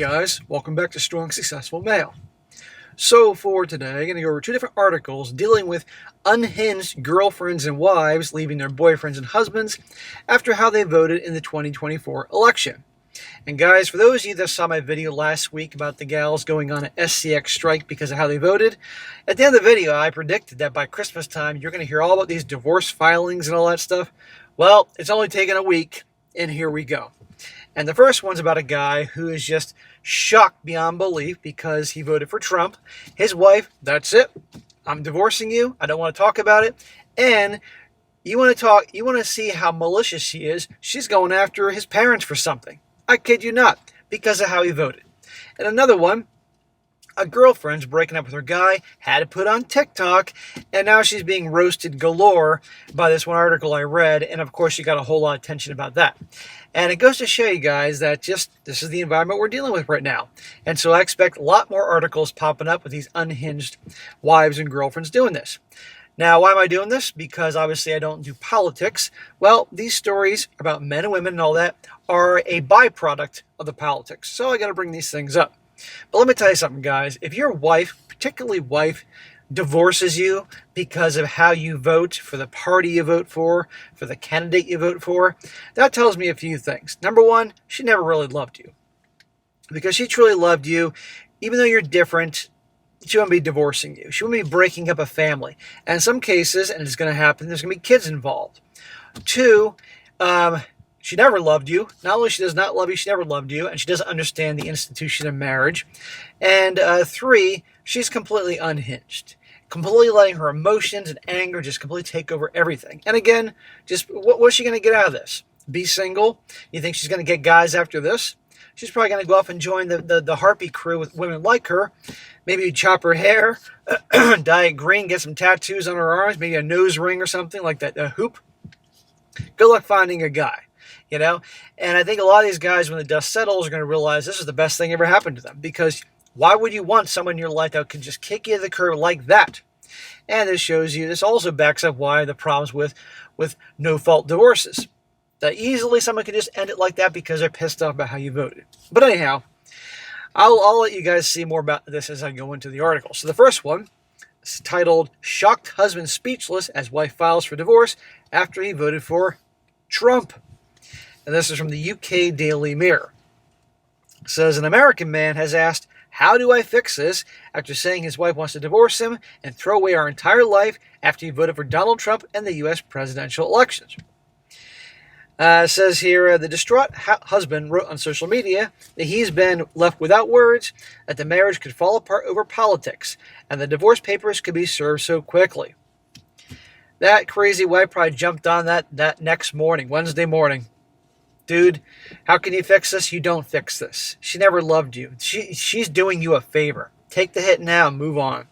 guys, welcome back to Strong Successful Male. So for today, I'm going to go over two different articles dealing with unhinged girlfriends and wives leaving their boyfriends and husbands after how they voted in the 2024 election. And guys, for those of you that saw my video last week about the gals going on an SCX strike because of how they voted, at the end of the video I predicted that by Christmas time you're going to hear all about these divorce filings and all that stuff. Well, it's only taken a week, and here we go. And the first one's about a guy who is just shocked beyond belief because he voted for Trump. His wife, that's it. I'm divorcing you. I don't want to talk about it. And you want to see how malicious she is. She's going after his parents for something. I kid you not, because of how he voted. And another one, a girlfriend's breaking up with her guy, had it put on TikTok, and now she's being roasted galore by this one article I read, and of course she got a whole lot of attention about that. And it goes to show you guys that this is the environment we're dealing with right now. And so I expect a lot more articles popping up with these unhinged wives and girlfriends doing this. Now, why am I doing this? Because obviously I don't do politics. Well, these stories about men and women and all that are a byproduct of the politics. So I got to bring these things up. But let me tell you something, guys. If your wife, particularly wife, divorces you because of how you vote, for the party you vote for the candidate you vote for, that tells me a few things. Number one, she never really loved you. Because she truly loved you, even though you're different, she wouldn't be divorcing you. She wouldn't be breaking up a family. And in some cases, and it's going to happen, there's going to be kids involved. Two, she never loved you. Not only she does not love you, she never loved you, and she doesn't understand the institution of marriage. And three, she's completely unhinged, completely letting her emotions and anger just completely take over everything. And again, just what's she going to get out of this? Be single? You think she's going to get guys after this? She's probably going to go off and join the harpy crew with women like her. Maybe chop her hair, dye it green, get some tattoos on her arms, maybe a nose ring or something like that, a hoop. Good luck finding a guy. You know, and I think a lot of these guys, when the dust settles, are going to realize this is the best thing ever happened to them. Because why would you want someone in your life that could just kick you to the curb like that? And this shows you, this also backs up why the problems with no-fault divorces. That easily someone can just end it like that because they're pissed off about how you voted. But anyhow, I'll let you guys see more about this as I go into the article. So the first one is titled, Shocked Husband Speechless as Wife Files for Divorce After He Voted for Trump. And this is from the UK Daily Mirror. It says, an American man has asked, how do I fix this? After saying his wife wants to divorce him and throw away our entire life after he voted for Donald Trump in the U.S. presidential elections. It says here, the distraught husband wrote on social media that he's been left without words, that the marriage could fall apart over politics, and the divorce papers could be served so quickly. That crazy wife probably jumped on that next morning, Wednesday morning. Dude, how can you fix this? You don't fix this. She never loved you. She's doing you a favor. Take the hit now and move on.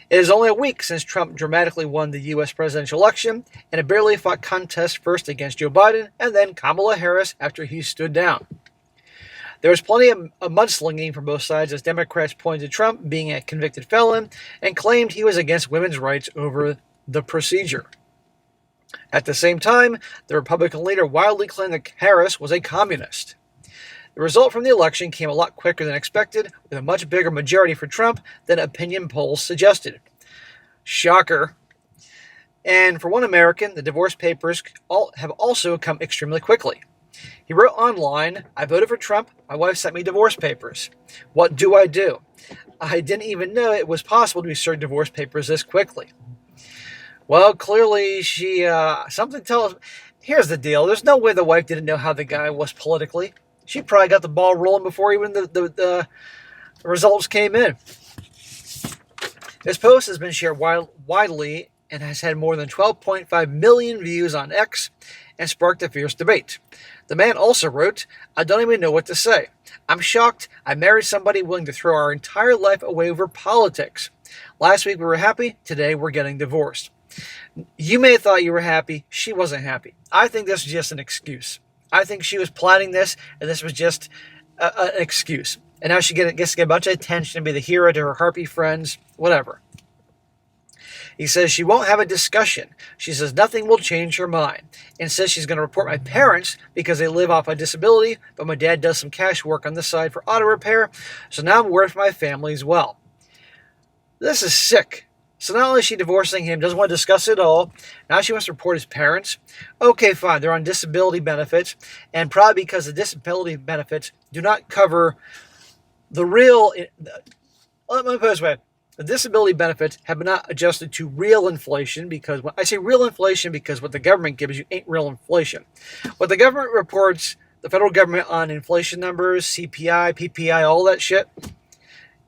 It is only a week since Trump dramatically won the U.S. presidential election in a barely fought contest first against Joe Biden and then Kamala Harris after he stood down. There was plenty of mudslinging from both sides as Democrats pointed to Trump being a convicted felon and claimed he was against women's rights over the procedure. At the same time, the Republican leader wildly claimed that Harris was a communist. The result from the election came a lot quicker than expected, with a much bigger majority for Trump than opinion polls suggested. Shocker. And for one American, the divorce papers have also come extremely quickly. He wrote online, I voted for Trump, my wife sent me divorce papers. What do? I didn't even know it was possible to be served divorce papers this quickly. Well, clearly something tells. Here's the deal. There's no way the wife didn't know how the guy was politically. She probably got the ball rolling before even the results came in. This post has been shared widely and has had more than 12.5 million views on X and sparked a fierce debate. The man also wrote, I don't even know what to say. I'm shocked. I married somebody willing to throw our entire life away over politics. Last week we were happy. Today we're getting divorced. You may have thought you were happy. She wasn't happy. I think this was just an excuse. I think she was planning this, and this was just an excuse. And now she gets to get a bunch of attention and be the hero to her harpy friends, whatever. He says she won't have a discussion. She says nothing will change her mind. And says she's going to report my parents because they live off a disability, but my dad does some cash work on the side for auto repair, so now I'm worried for my family as well. This is sick. So not only is she divorcing him, doesn't want to discuss it all, now she wants to report his parents. Okay, fine, they're on disability benefits, and probably because the disability benefits do not cover the real... Let me put it this way. The disability benefits have not adjusted to real inflation because when I say real inflation because what the government gives you ain't real inflation. What the government reports, the federal government on inflation numbers, CPI, PPI, all that shit,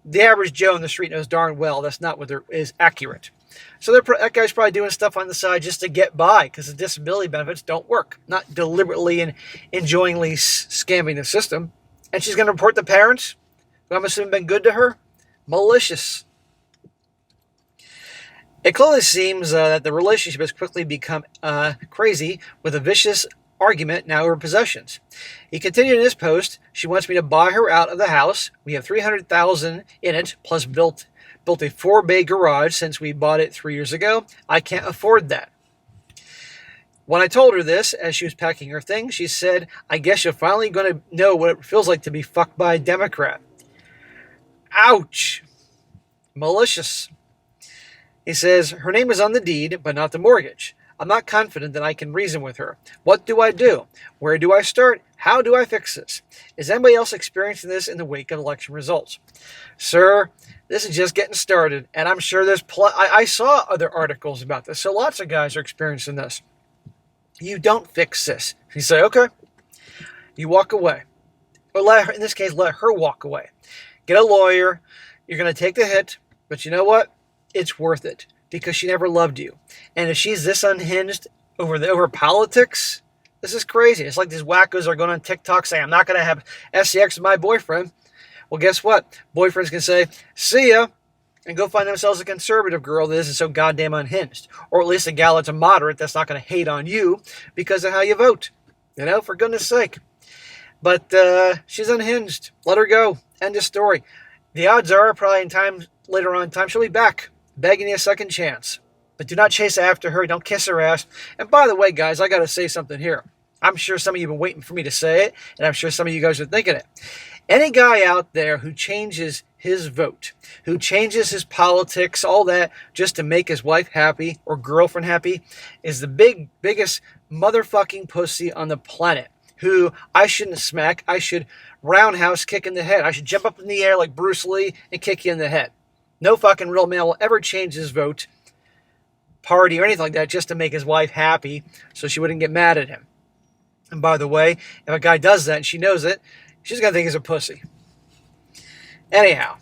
the average Joe in the street knows darn well that's not what is accurate. So that guy's probably doing stuff on the side just to get by because the disability benefits don't work. Not deliberately and enjoyingly scamming the system. And she's going to report the parents, who I'm assuming been good to her. Malicious. It clearly seems that the relationship has quickly become crazy with a vicious argument now over possessions. He continued in his post, she wants me to buy her out of the house. We have $300,000 in it, plus built a 4-bay garage since we bought it 3 years ago. I can't afford that. When I told her this, as she was packing her things, she said, I guess you're finally going to know what it feels like to be fucked by a Democrat. Ouch. Malicious. He says, her name is on the deed, but not the mortgage. I'm not confident that I can reason with her. What do I do? Where do I start? How do I fix this? Is anybody else experiencing this in the wake of election results? Sir, this is just getting started, and I'm sure there's I saw other articles about this, so lots of guys are experiencing this. You don't fix this. You say, okay. You walk away. Or let her, in this case, let her walk away. Get a lawyer. You're going to take the hit, but you know what? It's worth it because she never loved you. And if she's this unhinged over politics, this is crazy. It's like these wackos are going on TikTok saying, I'm not going to have sex with my boyfriend. Well, guess what? Boyfriends can say, see ya, and go find themselves a conservative girl that isn't so goddamn unhinged. Or at least a gal that's a moderate that's not going to hate on you because of how you vote. You know, for goodness sake. But she's unhinged. Let her go. End of story. The odds are probably later on in time she'll be back, begging you a second chance. But do not chase after her. Don't kiss her ass. And by the way, guys, I got to say something here. I'm sure some of you have been waiting for me to say it, and I'm sure some of you guys are thinking it. Any guy out there who changes his vote, who changes his politics, all that, just to make his wife happy or girlfriend happy, is the biggest motherfucking pussy on the planet. Who I shouldn't smack. I should roundhouse kick in the head. I should jump up in the air like Bruce Lee and kick you in the head. No fucking real male will ever change his vote, party, or anything like that just to make his wife happy so she wouldn't get mad at him. And by the way, if a guy does that and she knows it, she's going to think he's a pussy. Anyhow,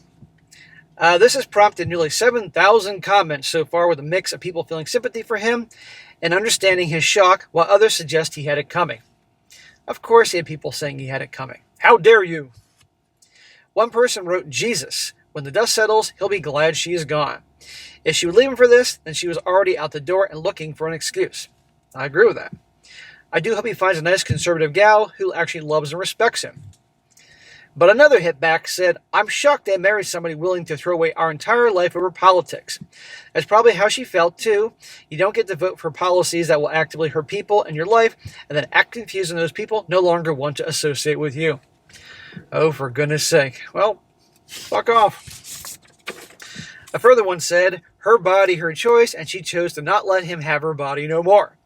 this has prompted nearly 7,000 comments so far with a mix of people feeling sympathy for him and understanding his shock while others suggest he had it coming. Of course he had people saying he had it coming. How dare you? One person wrote, Jesus, when the dust settles, he'll be glad she is gone. If she would leave him for this, then she was already out the door and looking for an excuse. I agree with that. I do hope he finds a nice conservative gal who actually loves and respects him. But another hit back said, I'm shocked they married somebody willing to throw away our entire life over politics. That's probably how she felt too. You don't get to vote for policies that will actively hurt people in your life and then act confused and those people no longer want to associate with you. Oh, for goodness sake. Well, fuck off. A further one said, her body, her choice, and she chose to not let him have her body no more.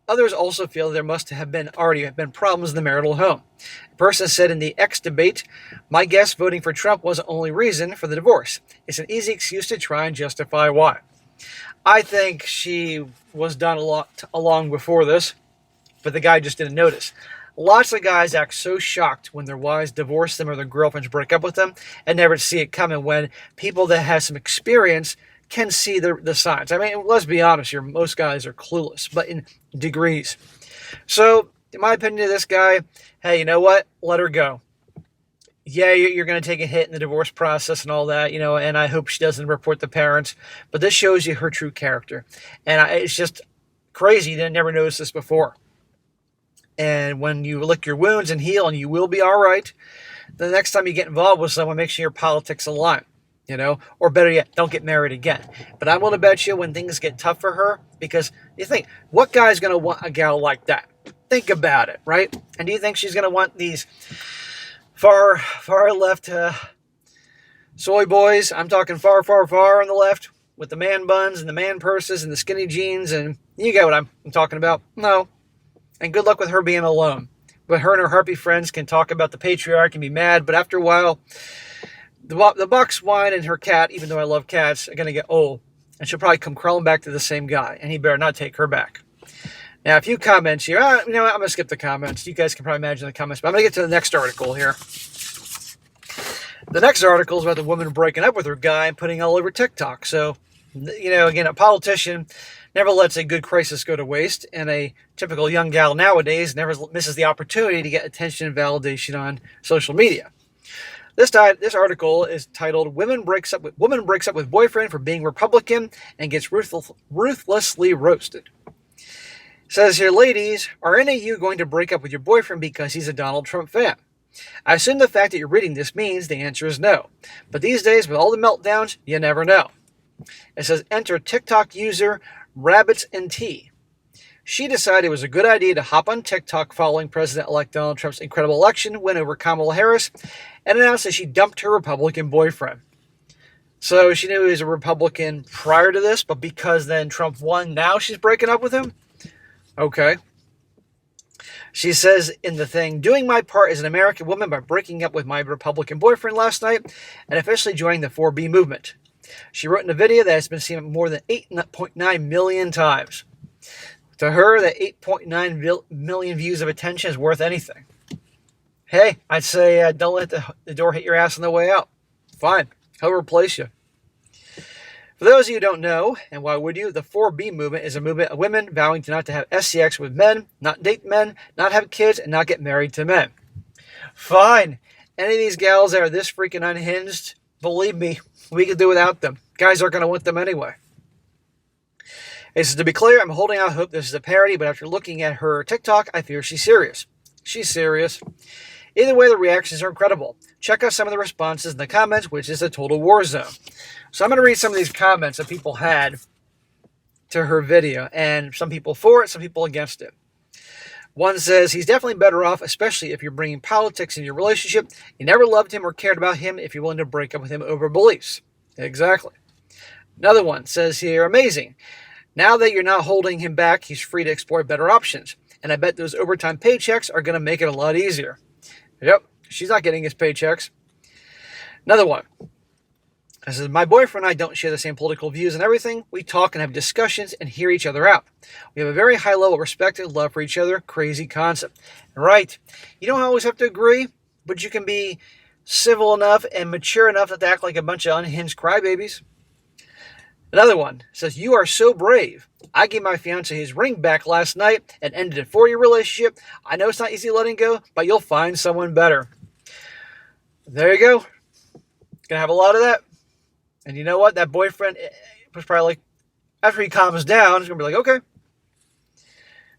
Others also feel there must have already been problems in the marital home. A person said in the X debate, my guess voting for Trump wasn't the only reason for the divorce. It's an easy excuse to try and justify why. I think she was done long before this, but the guy just didn't notice. Lots of guys act so shocked when their wives divorce them or their girlfriends break up with them and never see it coming when people that have some experience can see the signs. I mean, let's be honest here. Most guys are clueless, but in degrees. So, in my opinion of this guy, hey, you know what? Let her go. Yeah, you're going to take a hit in the divorce process and all that, and I hope she doesn't report the parents. But this shows you her true character. And it's just crazy. You never noticed this before. And when you lick your wounds and heal, and you will be all right, the next time you get involved with someone, make sure your politics align. or better yet, don't get married again. But I'm willing to bet you when things get tough for her, because you think, what guy's going to want a gal like that? Think about it, right? And do you think she's going to want these far left soy boys? I'm talking far on the left, with the man buns and the man purses and the skinny jeans, and you get what I'm talking about. No. And good luck with her being alone. But her and her harpy friends can talk about the patriarch and be mad, but after a while, the box wine and her cat, even though I love cats, are going to get old. And she'll probably come crawling back to the same guy, and he better not take her back. Now, a few comments here. I'm going to skip the comments. You guys can probably imagine the comments, but I'm going to get to the next article here. The next article is about the woman breaking up with her guy and putting it all over TikTok. So, again, a politician never lets a good crisis go to waste, and a typical young gal nowadays never misses the opportunity to get attention and validation on social media. This article is titled Woman breaks up with boyfriend for being Republican and gets ruthlessly roasted. It says here, ladies, are any of you going to break up with your boyfriend because he's a Donald Trump fan? I assume the fact that you're reading this means the answer is no. But these days, with all the meltdowns, you never know. It says, enter TikTok user Rabbits and Tea. She decided it was a good idea to hop on TikTok following President-elect Donald Trump's incredible election win over Kamala Harris and announced that she dumped her Republican boyfriend. So she knew he was a Republican prior to this, but because then Trump won, now she's breaking up with him? Okay. She says in the thing, doing my part as an American woman by breaking up with my Republican boyfriend last night and officially joining the 4B movement. She wrote in a video that has been seen more than 8.9 million times. To her, the 8.9 million views of attention is worth anything. Hey, I'd say don't let the door hit your ass on the way out. Fine, he'll replace you. For those of you who don't know, and why would you, the 4B movement is a movement of women vowing to not to have SCX with men, not date men, not have kids, and not get married to men. Fine. Any of these gals that are this freaking unhinged, believe me, we could do without them. Guys aren't going to want them anyway. It says, to be clear, I'm holding out hope this is a parody, but after looking at her TikTok, I fear she's serious. She's serious. Either way, the reactions are incredible. Check out some of the responses in the comments, which is a total war zone. So I'm going to read some of these comments that people had to her video, and some people for it, some people against it. One says, he's definitely better off, especially if you're bringing politics into your relationship. You never loved him or cared about him if you're willing to break up with him over beliefs. Exactly. Another one says here, amazing. Now that you're not holding him back, he's free to explore better options. And I bet those overtime paychecks are going to make it a lot easier. Yep, she's not getting his paychecks. Another one. I said, my boyfriend and I don't share the same political views and everything. We talk and have discussions and hear each other out. We have a very high level of respect and love for each other. Crazy concept. Right. You don't always have to agree, but you can be civil enough and mature enough not to act like a bunch of unhinged crybabies. Another one says, you are so brave. I gave my fiance his ring back last night and ended a 4-year relationship. I know it's not easy letting go, but you'll find someone better. There you go. Gonna have a lot of that. And you know what? That boyfriend was probably like, after he calms down, he's gonna be like, okay.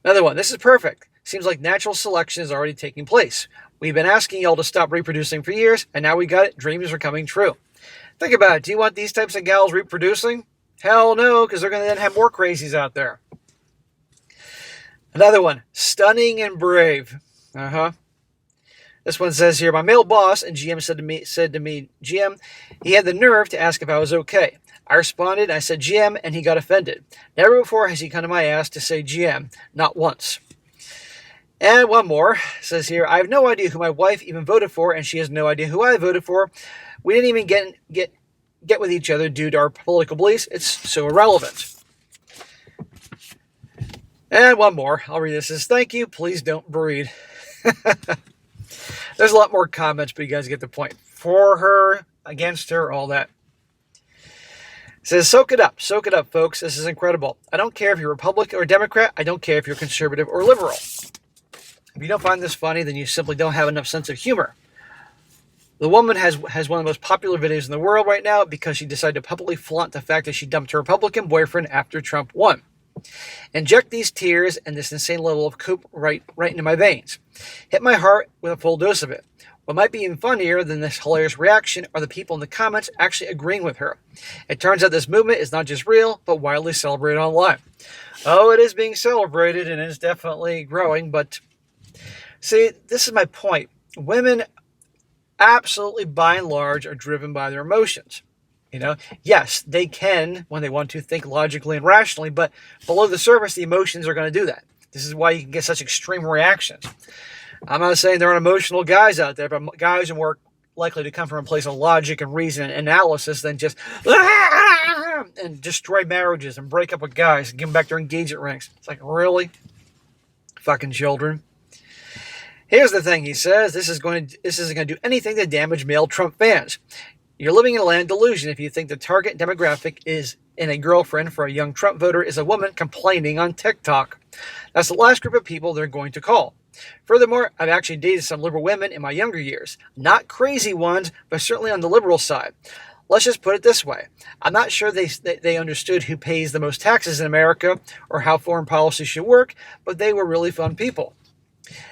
Another one. This is perfect. Seems like natural selection is already taking place. We've been asking y'all to stop reproducing for years, and now we got it. Dreams are coming true. Think about it. Do you want these types of gals reproducing? Hell no, because they're going to then have more crazies out there. Another one, stunning and brave. This one says here, my male boss and GM said to me, GM, he had the nerve to ask if I was okay. I responded, I said GM, and he got offended. Never before has he come to my ass to say GM, not once. And one more says here, I have no idea who my wife even voted for, and she has no idea who I voted for. We didn't even get with each other due to our political beliefs. It's so irrelevant. And one more. I'll read this. It says, thank you. Please don't breed. There's a lot more comments, but you guys get the point. For her, against her, all that. It says, soak it up, folks. This is incredible. I don't care if you're Republican or Democrat. I don't care if you're conservative or liberal. If you don't find this funny, then you simply don't have enough sense of humor. The woman has one of the most popular videos in the world right now because she decided to publicly flaunt the fact that she dumped her Republican boyfriend after Trump won. Inject these tears and this insane level of cope right into my veins. Hit my heart with a full dose of it. What might be even funnier than this hilarious reaction are the people in the comments actually agreeing with her. It turns out this movement is not just real, but widely celebrated online. Oh, it is being celebrated and is definitely growing, but see, this is my point. Women absolutely, by and large, are driven by their emotions. Yes, they can, when they want to, think logically and rationally, but below the surface, the emotions are going to do that. This is why you can get such extreme reactions. I'm not saying there aren't emotional guys out there, but guys are more likely to come from a place of logic and reason and analysis than just and destroy marriages and break up with guys and give them back their engagement rings. It's like, really? Fucking children. Here's the thing, he says, this isn't going to do anything to damage male Trump fans. You're living in a land of delusion if you think the target demographic is in a girlfriend for a young Trump voter is a woman complaining on TikTok. That's the last group of people they're going to call. Furthermore, I've actually dated some liberal women in my younger years. Not crazy ones, but certainly on the liberal side. Let's just put it this way. I'm not sure they understood who pays the most taxes in America or how foreign policy should work, but they were really fun people.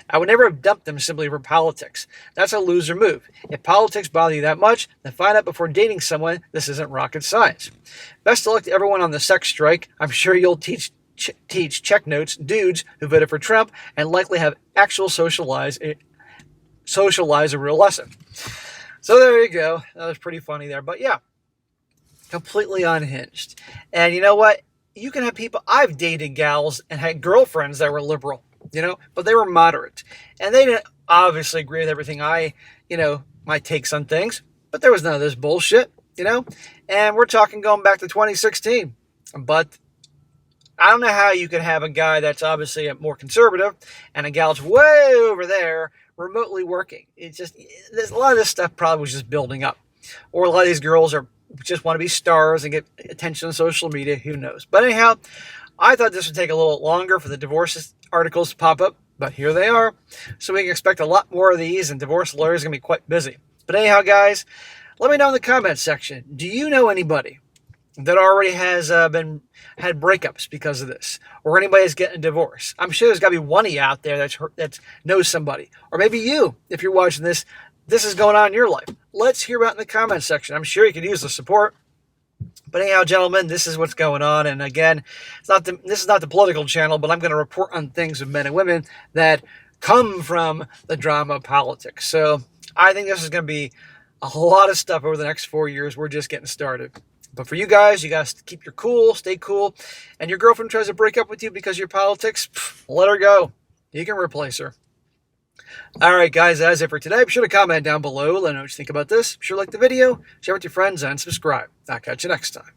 I would never have dumped them simply for politics. That's a loser move. If politics bother you that much, then find out before dating someone this isn't rocket science. Best of luck to everyone on the sex strike. I'm sure you'll teach check notes dudes who voted for Trump and likely have actual socialize a real lesson. So there you go. That was pretty funny there. But yeah, completely unhinged. And you know what? You can have people, I've dated gals and had girlfriends that were liberal, but they were moderate. And they didn't obviously agree with everything my takes on things, but there was none of this bullshit, And we're talking going back to 2016. But I don't know how you could have a guy that's obviously more conservative and a gal that's way over there remotely working. It's just, there's a lot of this stuff probably was just building up. Or a lot of these girls just want to be stars and get attention on social media. Who knows? But anyhow, I thought this would take a little longer for the divorce articles to pop up, but here they are. So we can expect a lot more of these, and divorce lawyers are going to be quite busy. But anyhow, guys, let me know in the comments section. Do you know anybody that already has had breakups because of this, or anybody that's getting a divorce? I'm sure there's got to be one of you out there that knows somebody, or maybe you, if you're watching this is going on in your life. Let's hear about it in the comments section. I'm sure you could use the support. But anyhow, gentlemen, this is what's going on. And again, this is not the political channel, but I'm going to report on things of men and women that come from the drama of politics. So I think this is going to be a lot of stuff over the next 4 years. We're just getting started. But for you guys to keep your cool, stay cool. And your girlfriend tries to break up with you because of your politics, let her go. You can replace her. All right, guys, that's it for today. Be sure to comment down below. Let me know what you think about this. Be sure to like the video, share with your friends, and subscribe. I'll catch you next time.